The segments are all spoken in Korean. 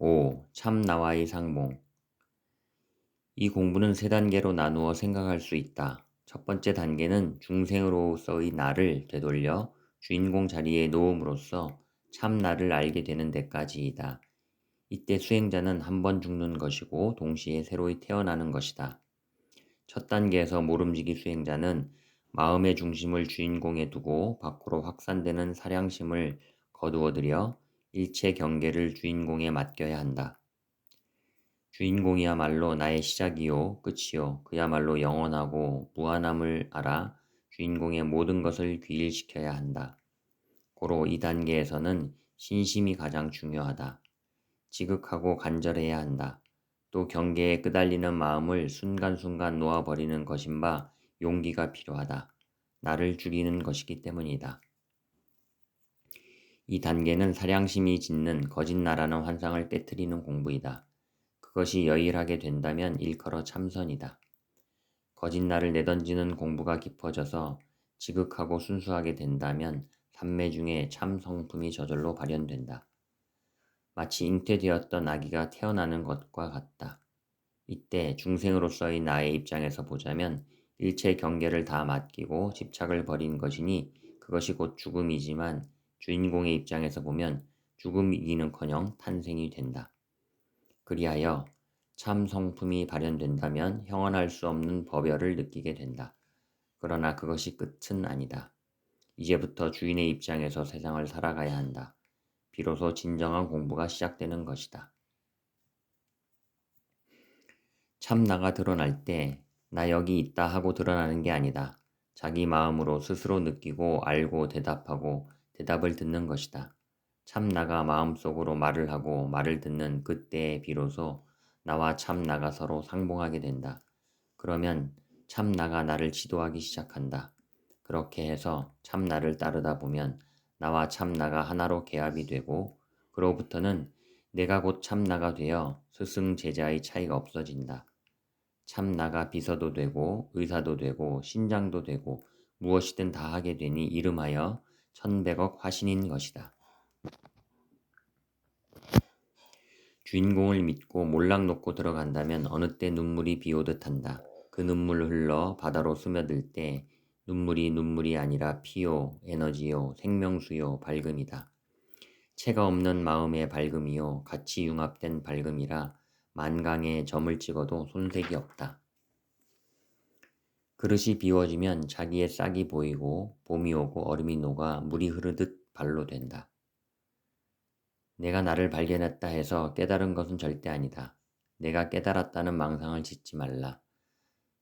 5. 참나와의 상봉. 이 공부는 세 단계로 나누어 생각할 수 있다. 첫 번째 단계는 중생으로서의 나를 되돌려 주인공 자리에 놓음으로써 참나를 알게 되는 데까지이다. 이때 수행자는 한 번 죽는 것이고 동시에 새로이 태어나는 것이다. 첫 단계에서 모름지기 수행자는 마음의 중심을 주인공에 두고 밖으로 확산되는 사량심을 거두어들여 일체 경계를 주인공에 맡겨야 한다. 주인공이야말로 나의 시작이요 끝이요 그야말로 영원하고 무한함을 알아 주인공의 모든 것을 귀일시켜야 한다. 고로 이 단계에서는 신심이 가장 중요하다. 지극하고 간절해야 한다. 또 경계에 끄달리는 마음을 순간순간 놓아버리는 것인바 용기가 필요하다. 나를 죽이는 것이기 때문이다. 이 단계는 사량심이 짓는 거짓나라는 환상을 깨트리는 공부이다. 그것이 여일하게 된다면 일컬어 참선이다. 거짓날을 내던지는 공부가 깊어져서 지극하고 순수하게 된다면 삼매 중에 참 성품이 저절로 발현된다. 마치 잉태되었던 아기가 태어나는 것과 같다. 이때 중생으로서의 나의 입장에서 보자면 일체 경계를 다 맡기고 집착을 버린 것이니 그것이 곧 죽음이지만 주인공의 입장에서 보면 죽음이기는커녕 탄생이 된다. 그리하여 참 성품이 발현된다면 형언할 수 없는 법열을 느끼게 된다. 그러나 그것이 끝은 아니다. 이제부터 주인의 입장에서 세상을 살아가야 한다. 비로소 진정한 공부가 시작되는 것이다. 참나가 드러날 때 나 여기 있다 하고 드러나는 게 아니다. 자기 마음으로 스스로 느끼고 알고 대답하고 대답을 듣는 것이다. 참나가 마음속으로 말을 하고 말을 듣는 그때에 비로소 나와 참나가 서로 상봉하게 된다. 그러면 참나가 나를 지도하기 시작한다. 그렇게 해서 참나를 따르다 보면 나와 참나가 하나로 개합이 되고 그로부터는 내가 곧 참나가 되어 스승 제자의 차이가 없어진다. 참나가 비서도 되고 의사도 되고 신장도 되고 무엇이든 다 하게 되니 이름하여 천백억 화신인 것이다. 주인공을 믿고 몰락 놓고 들어간다면 어느 때 눈물이 비오듯 한다. 그 눈물 흘러 바다로 스며들 때 눈물이 아니라 피요, 에너지요, 생명수요, 밝음이다. 체가 없는 마음의 밝음이요, 같이 융합된 밝음이라 만강에 점을 찍어도 손색이 없다. 그릇이 비워지면 자기의 싹이 보이고 봄이 오고 얼음이 녹아 물이 흐르듯 발로 된다. 내가 나를 발견했다 해서 깨달은 것은 절대 아니다. 내가 깨달았다는 망상을 짓지 말라.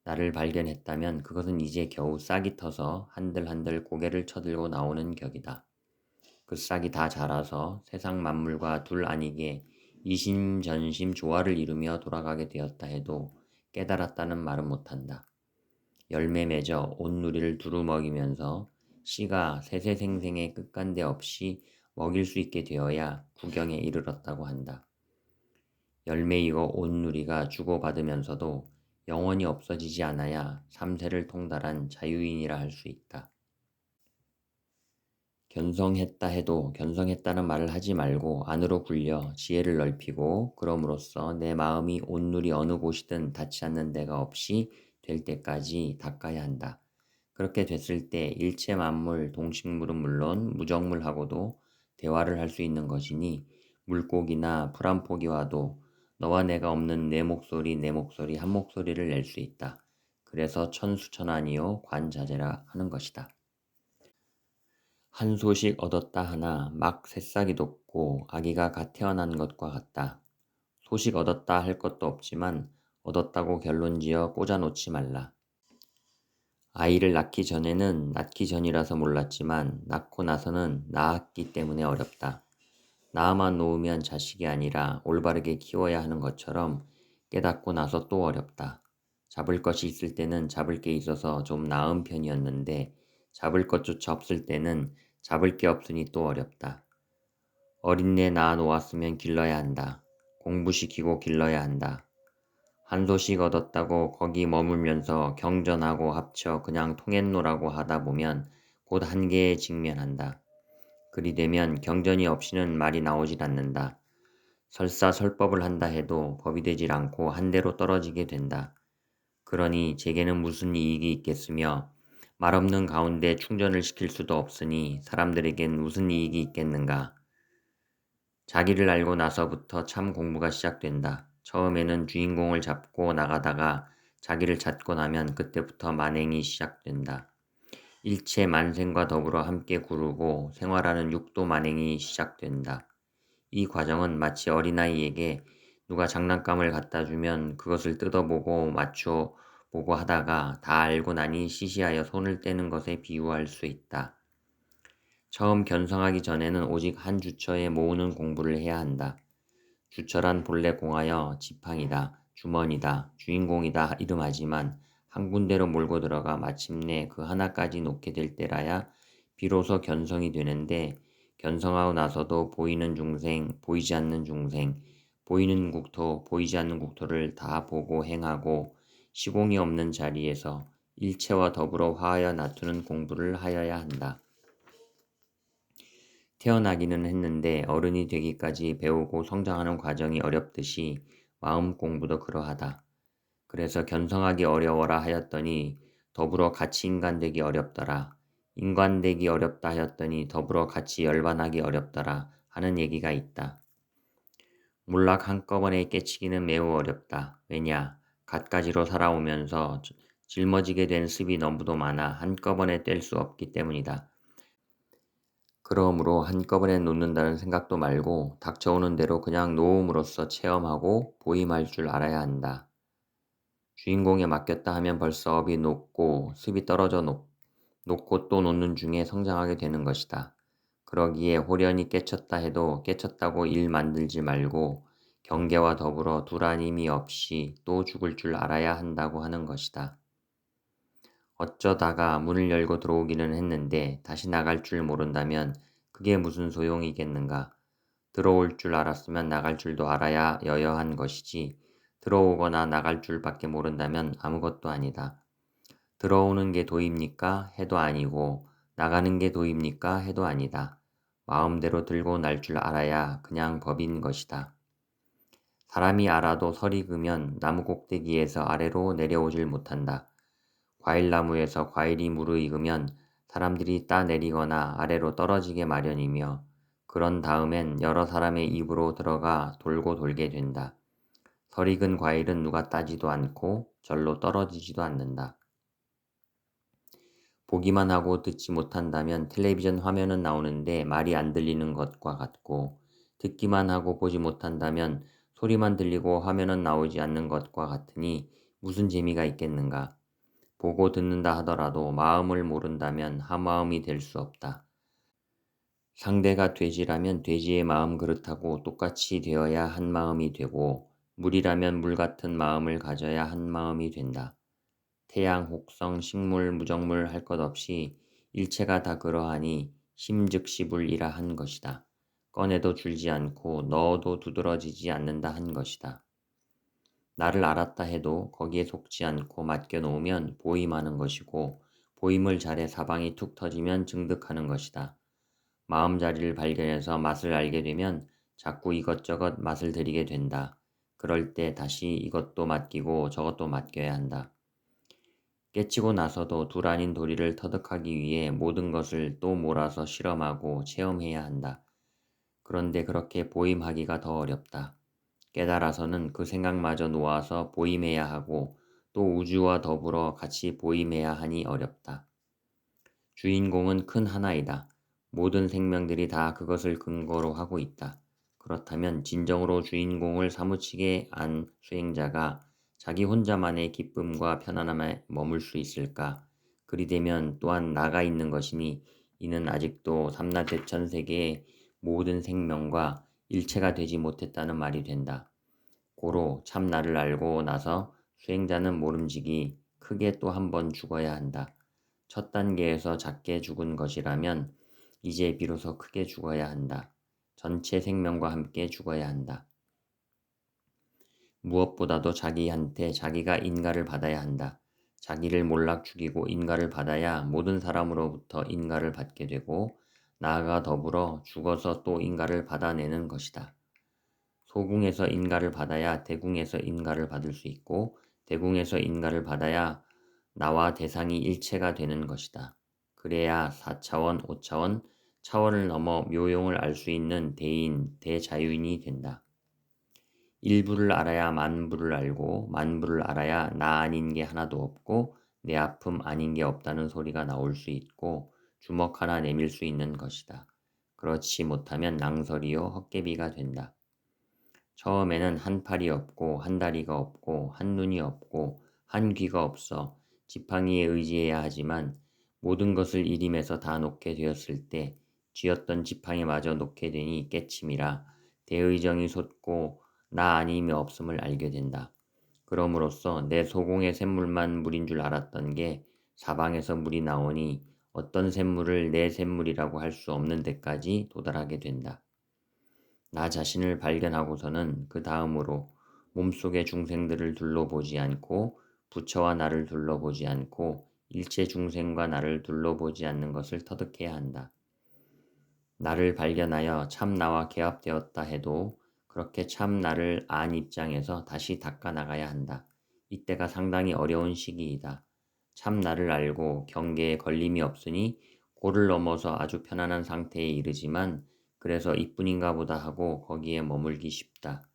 나를 발견했다면 그것은 이제 겨우 싹이 터서 한들한들 고개를 쳐들고 나오는 격이다. 그 싹이 다 자라서 세상 만물과 둘 아니게 이심전심 조화를 이루며 돌아가게 되었다 해도 깨달았다는 말은 못한다. 열매 맺어 온누리를 두루 먹이면서 씨가 세세생생의 끝간데 없이 먹일 수 있게 되어야 구경에 이르렀다고 한다. 열매이고 온누리가 주고받으면서도 영원히 없어지지 않아야 삼세를 통달한 자유인이라 할 수 있다. 견성했다 해도 견성했다는 말을 하지 말고 안으로 굴려 지혜를 넓히고 그럼으로써 내 마음이 온누리 어느 곳이든 닿지 않는 데가 없이 될 때까지 닦아야 한다. 그렇게 됐을 때 일체 만물, 동식물은 물론 무정물하고도 대화를 할 수 있는 것이니 물고기나 풀 한 포기 와도 너와 내가 없는 내 목소리 한 목소리를 낼 수 있다. 그래서 천수천안이요 관자재라 하는 것이다. 한 소식 얻었다 하나 막 새싹이 돋고 아기가 갓 태어난 것과 같다. 소식 얻었다 할 것도 없지만 얻었다고 결론지어 꽂아놓지 말라. 아이를 낳기 전에는 낳기 전이라서 몰랐지만 낳고 나서는 낳았기 때문에 어렵다. 낳아만 놓으면 자식이 아니라 올바르게 키워야 하는 것처럼 깨닫고 나서 또 어렵다. 잡을 것이 있을 때는 잡을 게 있어서 좀 나은 편이었는데 잡을 것조차 없을 때는 잡을 게 없으니 또 어렵다. 어린애 낳아 놓았으면 길러야 한다. 공부시키고 길러야 한다. 한 소식 얻었다고 거기 머물면서 경전하고 합쳐 그냥 통했노라고 하다 보면 곧 한계에 직면한다. 그리 되면 경전이 없이는 말이 나오질 않는다. 설사설법을 한다 해도 법이 되질 않고 한 대로 떨어지게 된다. 그러니 제게는 무슨 이익이 있겠으며 말 없는 가운데 충전을 시킬 수도 없으니 사람들에겐 무슨 이익이 있겠는가. 자기를 알고 나서부터 참 공부가 시작된다. 처음에는 주인공을 잡고 나가다가 자기를 찾고 나면 그때부터 만행이 시작된다. 일체 만생과 더불어 함께 구르고 생활하는 육도 만행이 시작된다. 이 과정은 마치 어린아이에게 누가 장난감을 갖다 주면 그것을 뜯어보고 맞춰 보고 하다가 다 알고 나니 시시하여 손을 떼는 것에 비유할 수 있다. 처음 견성하기 전에는 오직 한 주처에 모으는 공부를 해야 한다. 주처란 본래 공하여 지팡이다, 주머니다, 주인공이다 이름하지만 한 군데로 몰고 들어가 마침내 그 하나까지 놓게 될 때라야 비로소 견성이 되는데 견성하고 나서도 보이는 중생, 보이지 않는 중생, 보이는 국토, 보이지 않는 국토를 다 보고 행하고 시공이 없는 자리에서 일체와 더불어 화하여 놔두는 공부를 하여야 한다. 태어나기는 했는데 어른이 되기까지 배우고 성장하는 과정이 어렵듯이 마음 공부도 그러하다. 그래서 견성하기 어려워라 하였더니 더불어 같이 인간되기 어렵더라. 인간되기 어렵다 하였더니 더불어 같이 열반하기 어렵더라 하는 얘기가 있다. 몰락 한꺼번에 깨치기는 매우 어렵다. 왜냐? 갖가지로 살아오면서 짊어지게 된 습이 너무도 많아 한꺼번에 뗄 수 없기 때문이다. 그러므로 한꺼번에 놓는다는 생각도 말고 닥쳐오는 대로 그냥 놓음으로써 체험하고 보임할 줄 알아야 한다. 주인공에 맡겼다 하면 벌써 업이 높고 습이 떨어져 놓고 또 놓는 중에 성장하게 되는 것이다. 그러기에 홀연히 깨쳤다 해도 깨쳤다고 일 만들지 말고 경계와 더불어 두라님이 없이 또 죽을 줄 알아야 한다고 하는 것이다. 어쩌다가 문을 열고 들어오기는 했는데 다시 나갈 줄 모른다면 그게 무슨 소용이겠는가. 들어올 줄 알았으면 나갈 줄도 알아야 여여한 것이지 들어오거나 나갈 줄밖에 모른다면 아무것도 아니다. 들어오는 게 도입니까? 해도 아니고 나가는 게 도입니까? 해도 아니다. 마음대로 들고 날 줄 알아야 그냥 법인 것이다. 사람이 알아도 설이 그면 나무 꼭대기에서 아래로 내려오질 못한다. 과일나무에서 과일이 무르익으면 사람들이 따내리거나 아래로 떨어지게 마련이며 그런 다음엔 여러 사람의 입으로 들어가 돌고 돌게 된다. 설익은 과일은 누가 따지도 않고 절로 떨어지지도 않는다. 보기만 하고 듣지 못한다면 텔레비전 화면은 나오는데 말이 안 들리는 것과 같고 듣기만 하고 보지 못한다면 소리만 들리고 화면은 나오지 않는 것과 같으니 무슨 재미가 있겠는가. 보고 듣는다 하더라도 마음을 모른다면 한마음이 될 수 없다. 상대가 돼지라면 돼지의 마음 그렇다고 똑같이 되어야 한마음이 되고 물이라면 물 같은 마음을 가져야 한마음이 된다. 태양, 혹성, 식물, 무정물 할 것 없이 일체가 다 그러하니 심즉시불이라 한 것이다. 꺼내도 줄지 않고 넣어도 두드러지지 않는다 한 것이다. 나를 알았다 해도 거기에 속지 않고 맡겨놓으면 보임하는 것이고 보임을 잘해 사방이 툭 터지면 증득하는 것이다. 마음자리를 발견해서 맛을 알게 되면 자꾸 이것저것 맛을 들이게 된다. 그럴 때 다시 이것도 맡기고 저것도 맡겨야 한다. 깨치고 나서도 둘 아닌 도리를 터득하기 위해 모든 것을 또 몰아서 실험하고 체험해야 한다. 그런데 그렇게 보임하기가 더 어렵다. 깨달아서는 그 생각마저 놓아서 보임해야 하고 또 우주와 더불어 같이 보임해야 하니 어렵다. 주인공은 큰 하나이다. 모든 생명들이 다 그것을 근거로 하고 있다. 그렇다면 진정으로 주인공을 사무치게 안 수행자가 자기 혼자만의 기쁨과 편안함에 머물 수 있을까? 그리 되면 또한 나가 있는 것이니 이는 아직도 삼라대천세계의 모든 생명과 일체가 되지 못했다는 말이 된다. 고로 참 나를 알고 나서 수행자는 모름지기 크게 또 한 번 죽어야 한다. 첫 단계에서 작게 죽은 것이라면 이제 비로소 크게 죽어야 한다. 전체 생명과 함께 죽어야 한다. 무엇보다도 자기한테 자기가 인가를 받아야 한다. 자기를 몰락 죽이고 인가를 받아야 모든 사람으로부터 인가를 받게 되고 나아가 더불어 죽어서 또 인가를 받아내는 것이다. 소궁에서 인가를 받아야 대궁에서 인가를 받을 수 있고 대궁에서 인가를 받아야 나와 대상이 일체가 되는 것이다. 그래야 4차원, 5차원, 차원을 넘어 묘용을 알 수 있는 대인, 대자유인이 된다. 일부를 알아야 만부를 알고 만부를 알아야 나 아닌 게 하나도 없고 내 아픔 아닌 게 없다는 소리가 나올 수 있고 주먹 하나 내밀 수 있는 것이다. 그렇지 못하면 낭설이요 헛개비가 된다. 처음에는 한 팔이 없고 한 다리가 없고 한 눈이 없고 한 귀가 없어 지팡이에 의지해야 하지만 모든 것을 일임에서 다 놓게 되었을 때 쥐었던 지팡이마저 놓게 되니 깨침이라 대의정이 솟고 나 아님이 없음을 알게 된다. 그럼으로써 내 소공의 샘물만 물인 줄 알았던 게 사방에서 물이 나오니 어떤 샘물을 내 샘물이라고 할 수 없는 데까지 도달하게 된다. 나 자신을 발견하고서는 그 다음으로 몸속의 중생들을 둘러보지 않고 부처와 나를 둘러보지 않고 일체 중생과 나를 둘러보지 않는 것을 터득해야 한다. 나를 발견하여 참 나와 개합되었다 해도 그렇게 참 나를 안 입장에서 다시 닦아 나가야 한다. 이때가 상당히 어려운 시기이다. 참 나를 알고 경계에 걸림이 없으니 고를 넘어서 아주 편안한 상태에 이르지만 그래서 이뿐인가 보다 하고 거기에 머물기 쉽다.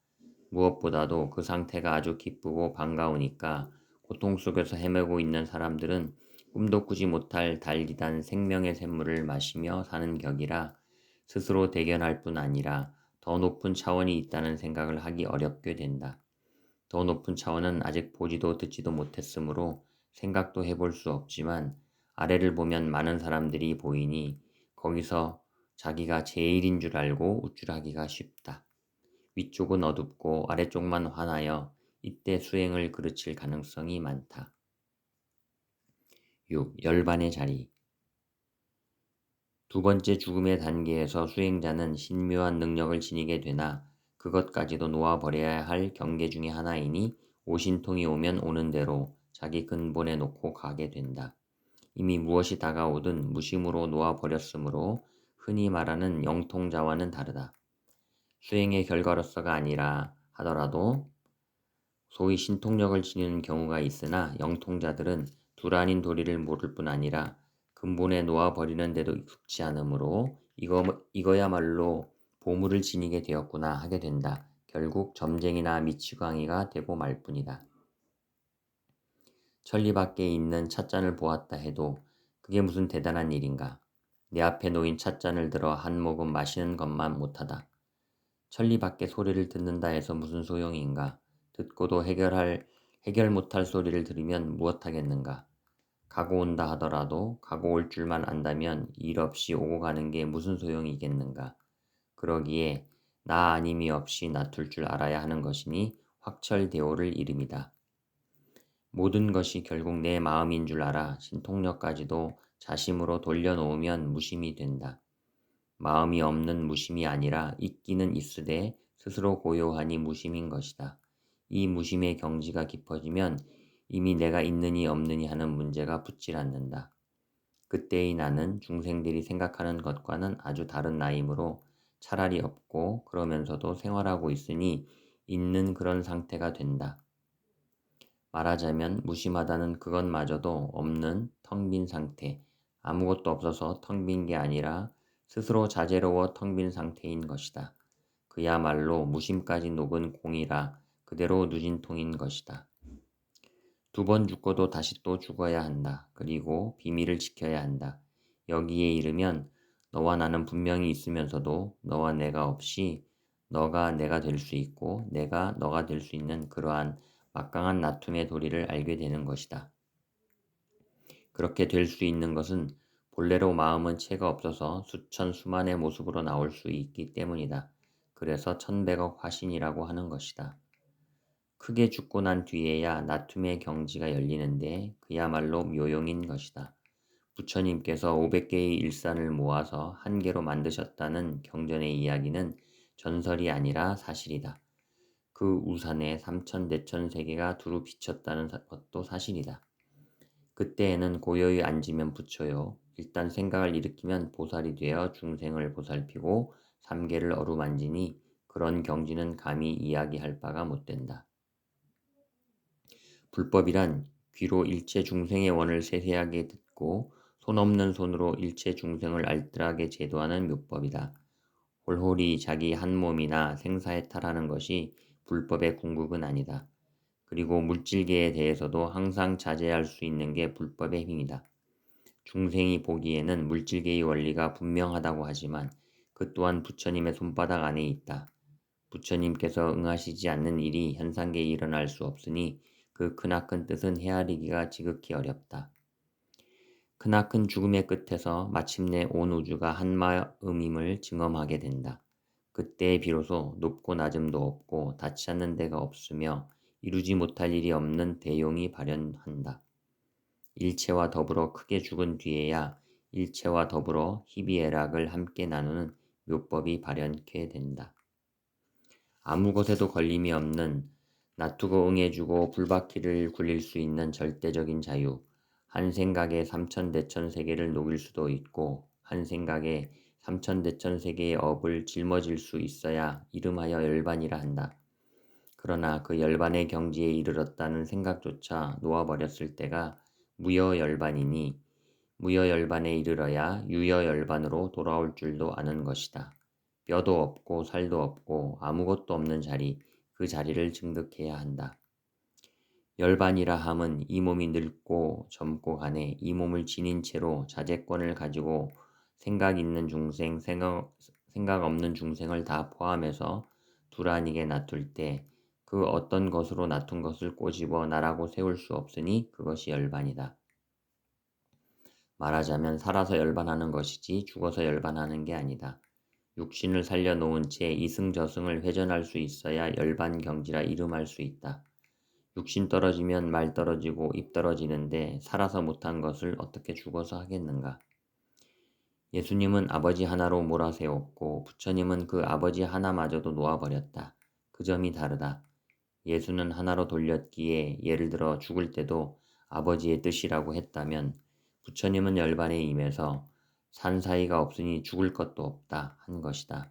무엇보다도 그 상태가 아주 기쁘고 반가우니까 고통 속에서 헤매고 있는 사람들은 꿈도 꾸지 못할 달디단 생명의 샘물을 마시며 사는 격이라 스스로 대견할 뿐 아니라 더 높은 차원이 있다는 생각을 하기 어렵게 된다. 더 높은 차원은 아직 보지도 듣지도 못했으므로 생각도 해볼 수 없지만 아래를 보면 많은 사람들이 보이니 거기서 자기가 제일인 줄 알고 우쭐하기가 쉽다. 위쪽은 어둡고 아래쪽만 환하여 이때 수행을 그르칠 가능성이 많다. 6. 열반의 자리. 두 번째 죽음의 단계에서 수행자는 신묘한 능력을 지니게 되나 그것까지도 놓아버려야 할 경계 중의 하나이니 오신통이 오면 오는 대로 자기 근본에 놓고 가게 된다. 이미 무엇이 다가오든 무심으로 놓아버렸으므로 흔히 말하는 영통자와는 다르다. 수행의 결과로서가 아니라 하더라도 소위 신통력을 지니는 경우가 있으나 영통자들은 둘 아닌 도리를 모를 뿐 아니라 근본에 놓아버리는데도 익숙치 않으므로 이거야말로 보물을 지니게 되었구나 하게 된다. 결국 점쟁이나 미치광이가 되고 말 뿐이다. 천리 밖에 있는 찻잔을 보았다 해도 그게 무슨 대단한 일인가. 내 앞에 놓인 찻잔을 들어 한 모금 마시는 것만 못하다. 천리 밖의 소리를 듣는다 해서 무슨 소용인가. 듣고도 해결 못할 소리를 들으면 무엇하겠는가. 가고 온다 하더라도 가고 올 줄만 안다면 일 없이 오고 가는 게 무슨 소용이겠는가. 그러기에 나 아님이 없이 놔둘 줄 알아야 하는 것이니 확철대오를 이름이다. 모든 것이 결국 내 마음인 줄 알아 신통력까지도 자심으로 돌려놓으면 무심이 된다. 마음이 없는 무심이 아니라 있기는 있으되 스스로 고요하니 무심인 것이다. 이 무심의 경지가 깊어지면 이미 내가 있느니 없느니 하는 문제가 붙질 않는다. 그때의 나는 중생들이 생각하는 것과는 아주 다른 나이므로 차라리 없고 그러면서도 생활하고 있으니 있는 그런 상태가 된다. 말하자면 무심하다는 그것마저도 없는 텅 빈 상태, 아무것도 없어서 텅 빈 게 아니라 스스로 자제로워 텅 빈 상태인 것이다. 그야말로 무심까지 녹은 공이라 그대로 누진통인 것이다. 두 번 죽고도 다시 또 죽어야 한다. 그리고 비밀을 지켜야 한다. 여기에 이르면 너와 나는 분명히 있으면서도 너와 내가 없이 너가 내가 될 수 있고 내가 너가 될 수 있는 그러한 막강한 나툼의 도리를 알게 되는 것이다. 그렇게 될 수 있는 것은 본래로 마음은 체가 없어서 수천 수만의 모습으로 나올 수 있기 때문이다. 그래서 천백억 화신이라고 하는 것이다. 크게 죽고 난 뒤에야 나툼의 경지가 열리는데 그야말로 묘용인 것이다. 부처님께서 500개의 일산을 모아서 한 개로 만드셨다는 경전의 이야기는 전설이 아니라 사실이다. 그 우산에 삼천대천세계가 두루 비쳤다는 것도 사실이다. 그때에는 고요히 앉으면 부처요. 일단 생각을 일으키면 보살이 되어 중생을 보살피고 삼계를 어루만지니 그런 경지는 감히 이야기할 바가 못된다. 불법이란 귀로 일체 중생의 원을 세세하게 듣고 손 없는 손으로 일체 중생을 알뜰하게 제도하는 묘법이다. 홀홀이 자기 한 몸이나 생사해탈하는 것이 불법의 궁극은 아니다. 그리고 물질계에 대해서도 항상 자제할 수 있는 게 불법의 힘이다. 중생이 보기에는 물질계의 원리가 분명하다고 하지만 그 또한 부처님의 손바닥 안에 있다. 부처님께서 응하시지 않는 일이 현상계에 일어날 수 없으니 그 크나큰 뜻은 헤아리기가 지극히 어렵다. 크나큰 죽음의 끝에서 마침내 온 우주가 한마음임을 증언하게 된다. 그때 비로소 높고 낮음도 없고 닿지 않는 데가 없으며 이루지 못할 일이 없는 대용이 발현한다. 일체와 더불어 크게 죽은 뒤에야 일체와 더불어 희비애락을 함께 나누는 묘법이 발현케 된다. 아무 것에도 걸림이 없는 놔두고 응해주고 불바퀴를 굴릴 수 있는 절대적인 자유. 한 생각에 삼천대천 세계를 녹일 수도 있고 한 생각에 삼천대천 세계의 업을 짊어질 수 있어야 이름하여 열반이라 한다. 그러나 그 열반의 경지에 이르렀다는 생각조차 놓아버렸을 때가 무여열반이니 무여열반에 이르러야 유여열반으로 돌아올 줄도 아는 것이다. 뼈도 없고 살도 없고 아무것도 없는 자리, 그 자리를 증득해야 한다. 열반이라 함은 이 몸이 늙고 젊고 간에 이 몸을 지닌 채로 자제권을 가지고 생각 있는 중생, 생각 없는 중생을 다 포함해서 두란이게 놔둘 때 그 어떤 것으로 놔둔 것을 꼬집어 나라고 세울 수 없으니 그것이 열반이다. 말하자면 살아서 열반하는 것이지 죽어서 열반하는 게 아니다. 육신을 살려놓은 채 이승저승을 회전할 수 있어야 열반경지라 이름할 수 있다. 육신 떨어지면 말 떨어지고 입 떨어지는데 살아서 못한 것을 어떻게 죽어서 하겠는가. 예수님은 아버지 하나로 몰아세웠고 부처님은 그 아버지 하나마저도 놓아버렸다. 그 점이 다르다. 예수는 하나로 돌렸기에 예를 들어 죽을 때도 아버지의 뜻이라고 했다면 부처님은 열반에 임해서 산 사이가 없으니 죽을 것도 없다 한 것이다.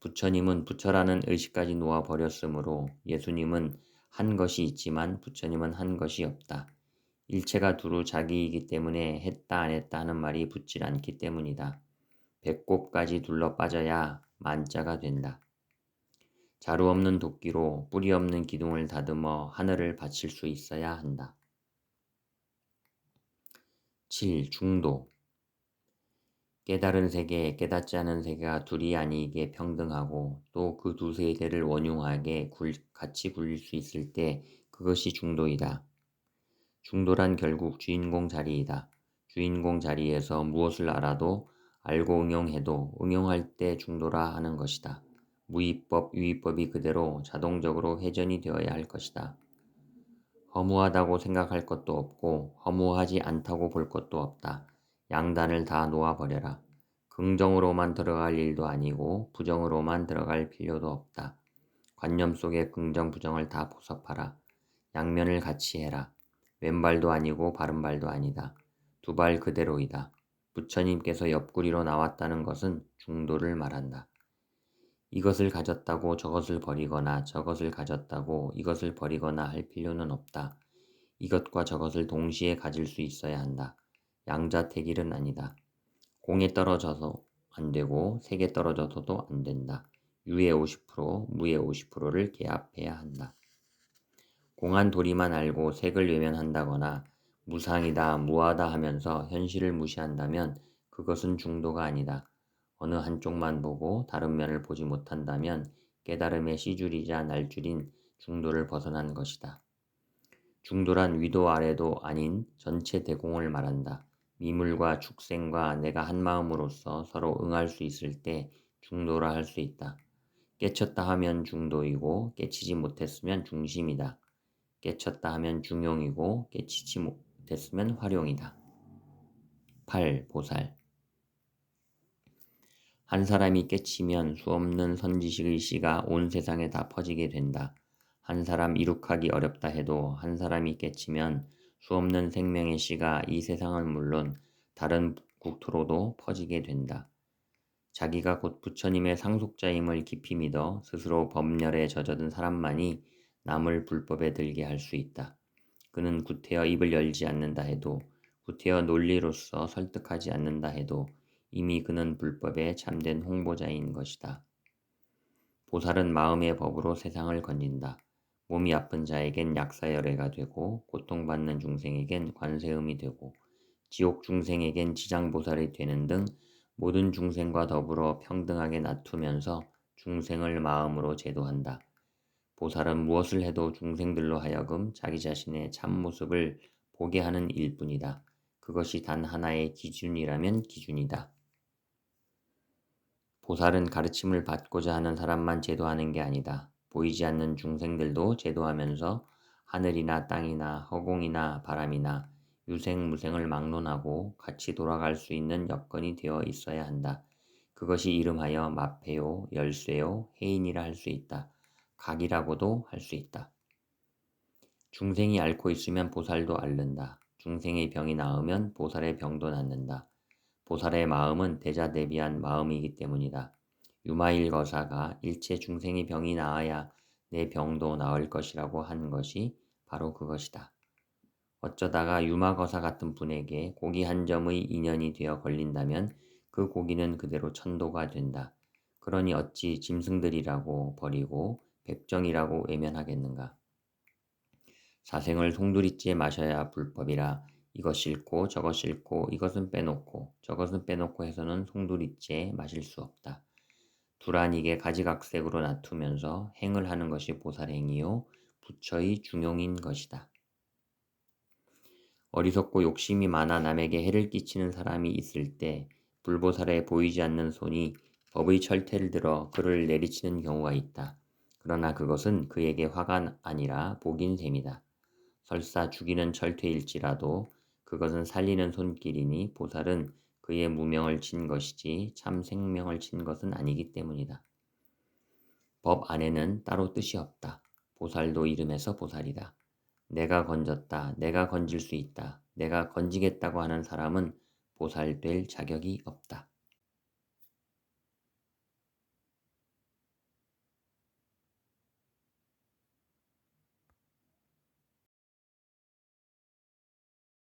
부처님은 부처라는 의식까지 놓아버렸으므로 예수님은 한 것이 있지만 부처님은 한 것이 없다. 일체가 두루 자기이기 때문에 했다 안 했다 하는 말이 붙질 않기 때문이다. 배꼽까지 둘러 빠져야 만자가 된다. 자루 없는 도끼로 뿌리 없는 기둥을 다듬어 하늘을 받칠 수 있어야 한다. 7. 중도. 깨달은 세계, 깨닫지 않은 세계가 둘이 아니게 평등하고 또 그 두 세계를 원흉하게 같이 굴릴 수 있을 때 그것이 중도이다. 중도란 결국 주인공 자리이다. 주인공 자리에서 무엇을 알아도 알고 응용해도 응용할 때 중도라 하는 것이다. 무위법, 유위법이 그대로 자동적으로 회전이 되어야 할 것이다. 허무하다고 생각할 것도 없고 허무하지 않다고 볼 것도 없다. 양단을 다 놓아버려라. 긍정으로만 들어갈 일도 아니고 부정으로만 들어갈 필요도 없다. 관념 속에 긍정 부정을 다 포섭하라. 양면을 같이 해라. 왼발도 아니고 바른발도 아니다. 두 발 그대로이다. 부처님께서 옆구리로 나왔다는 것은 중도를 말한다. 이것을 가졌다고 저것을 버리거나 저것을 가졌다고 이것을 버리거나 할 필요는 없다. 이것과 저것을 동시에 가질 수 있어야 한다. 양자택일은 아니다. 공에 떨어져서 안 되고 색에 떨어져서도 안 된다. 유의 50%, 무의 50%를 계합해야 한다. 공한 도리만 알고 색을 외면한다거나 무상이다, 무하다 하면서 현실을 무시한다면 그것은 중도가 아니다. 어느 한쪽만 보고 다른 면을 보지 못한다면 깨달음의 시줄이자 날줄인 중도를 벗어난 것이다. 중도란 위도 아래도 아닌 전체 대공을 말한다. 미물과 축생과 내가 한마음으로서 서로 응할 수 있을 때 중도라 할 수 있다. 깨쳤다 하면 중도이고 깨치지 못했으면 중심이다. 깨쳤다 하면 중용이고 깨치지 못했으면 활용이다. 8. 보살. 한 사람이 깨치면 수없는 선지식의 씨가 온 세상에 다 퍼지게 된다. 한 사람 이룩하기 어렵다 해도 한 사람이 깨치면 수없는 생명의 씨가 이 세상은 물론 다른 국토로도 퍼지게 된다. 자기가 곧 부처님의 상속자임을 깊이 믿어 스스로 법렬에 젖어든 사람만이 남을 불법에 들게 할 수 있다. 그는 구태여 입을 열지 않는다 해도, 구태여 논리로서 설득하지 않는다 해도 이미 그는 불법의 참된 홍보자인 것이다. 보살은 마음의 법으로 세상을 건진다. 몸이 아픈 자에겐 약사열애가 되고, 고통받는 중생에겐 관세음이 되고, 지옥 중생에겐 지장보살이 되는 등 모든 중생과 더불어 평등하게 놔두면서 중생을 마음으로 제도한다. 보살은 무엇을 해도 중생들로 하여금 자기 자신의 참모습을 보게 하는 일뿐이다. 그것이 단 하나의 기준이라면 기준이다. 보살은 가르침을 받고자 하는 사람만 제도하는 게 아니다. 보이지 않는 중생들도 제도하면서 하늘이나 땅이나 허공이나 바람이나 유생무생을 막론하고 같이 돌아갈 수 있는 여건이 되어 있어야 한다. 그것이 이름하여 마패요, 열쇠요, 해인이라 할 수 있다. 각이라고도 할 수 있다. 중생이 앓고 있으면 보살도 앓는다. 중생의 병이 나으면 보살의 병도 낫는다. 보살의 마음은 대자대비한 마음이기 때문이다. 유마일거사가 일체 중생의 병이 나아야 내 병도 나을 것이라고 한 것이 바로 그것이다. 어쩌다가 유마거사 같은 분에게 고기 한 점의 인연이 되어 걸린다면 그 고기는 그대로 천도가 된다. 그러니 어찌 짐승들이라고 버리고 백정이라고 외면하겠는가. 사생을 송두리째 마셔야 불법이라 이것 싫고 저것 싫고 이것은 빼놓고 저것은 빼놓고 해서는 송두리째 마실 수 없다. 두란이게 가지각색으로 놔두면서 행을 하는 것이 보살행이요 부처의 중용인 것이다. 어리석고 욕심이 많아 남에게 해를 끼치는 사람이 있을 때 불보살에 보이지 않는 손이 법의 철퇴를 들어 그를 내리치는 경우가 있다. 그러나 그것은 그에게 화가 아니라 복인 셈이다. 설사 죽이는 철퇴일지라도 그것은 살리는 손길이니 보살은 그의 무명을 친 것이지 참 생명을 친 것은 아니기 때문이다. 법 안에는 따로 뜻이 없다. 보살도 이름에서 보살이다. 내가 건졌다, 내가 건질 수 있다, 내가 건지겠다고 하는 사람은 보살 될 자격이 없다.